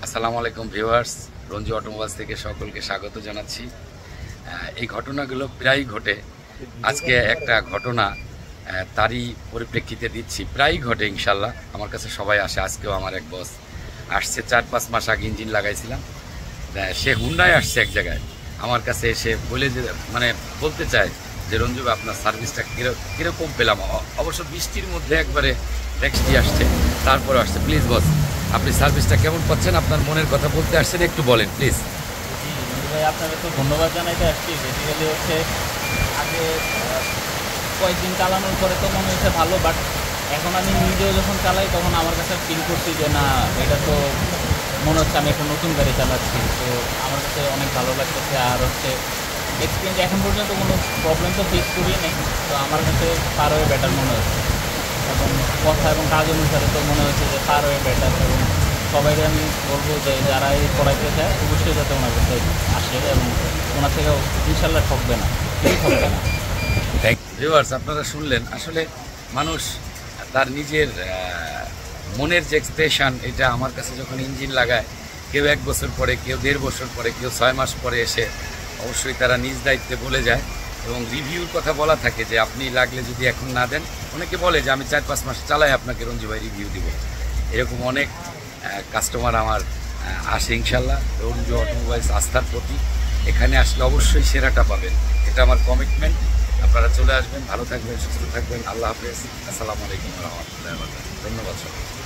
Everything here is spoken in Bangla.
আসসালামু আলাইকুম ভিউয়ার্স, রঞ্জু অটোমোবাইলস থেকে সকলকে স্বাগত জানাচ্ছি। এই ঘটনাগুলো প্রায়ই ঘটে। আজকে একটা ঘটনা তারই পরিপ্রেক্ষিতে দিচ্ছি। প্রায়ই ঘটে ইনশাল্লাহ, আমার কাছে সবাই আসে। আজকেও আমার এক বস আসছে, 4-5 মাস আগে ইঞ্জিন লাগাইছিলাম। সে হুন্ডায় আসছে এক জায়গায়, আমার কাছে এসে বলে যে বলতে চায় যে রঞ্জু ভাই, আপনার সার্ভিসটা কীরকম পেলাম। অবশ্য বৃষ্টির মধ্যে একবারে ট্যাক্সি আসছে, তারপরে আসছে। প্লিজ বস, আপনি সার্ভিসটা কেমন পাচ্ছেন? আপনার মনের কথা বলতে আসছেন, একটু বলেন প্লিজ। ভাই, আপনাকে তো ধন্যবাদ জানাইতে আসছি। বেসিক্যালি হচ্ছে আগে কয়েকদিন চালানোর পরে তো মনে হচ্ছে ভালো, বাট এখন আমি নিজেও যখন চালাই তখন আমার কাছে ফিল করছি যে না, এটা তো মনে হচ্ছে আমি একটা নতুন গাড়ি চালাচ্ছি। তো আমার কাছে অনেক ভালো লাগতেছে। আর হচ্ছে এক্সপিরিয়েন্স এখন পর্যন্ত কোনো প্রবলেম তো ফেস করি নাই। তো আমার কাছে পার হয়ে বেটার মনে হচ্ছে, এবং কথা এবং কাজ অনুসারে তো মনে হচ্ছে যে পার হয়ে বেটার। এবং সবাইকে আমি বলবো যে যারা এই পড়াইতে চায় অবশ্যই যাতে ওনার কাছে আসে, এবং ওনার থেকে ইনশাল্লাহ ঠকবে না, কেউ ঠকবে না। থ্যাংক ভিউয়ার্স, আপনারা শুনলেন। আসলে মানুষ তার নিজের মনের যে এক্সপ্রেশন, এটা আমার কাছে যখন ইঞ্জিন লাগায়, কেউ 1 বছর পরে, কেউ 1.5 বছর পরে, কেউ 6 মাস পরে এসে অবশ্যই তারা নিজ দায়িত্বে বলে যায়। এবং রিভিউর কথা বলা থাকে যে আপনি লাগলে যদি এখন না দেন, অনেকে বলে যে আমি 4-5 মাস চালাই, আপনাকে রঞ্জু ভাই রিভিউ দিব। এরকম অনেক কাস্টমার আমার আসে ইনশাল্লাহ। রঞ্জু অটোমোবাইলস আস্থার প্রতি, এখানে আসলে অবশ্যই সেরাটা পাবেন, এটা আমার কমিটমেন্ট। আপনারা চলে আসবেন, ভালো থাকবেন, সুস্থ থাকবেন। আল্লাহ হাফেজ, আসসালামু আলাইকুম রহমতুল্লাহ। ধন্যবাদ সবাই।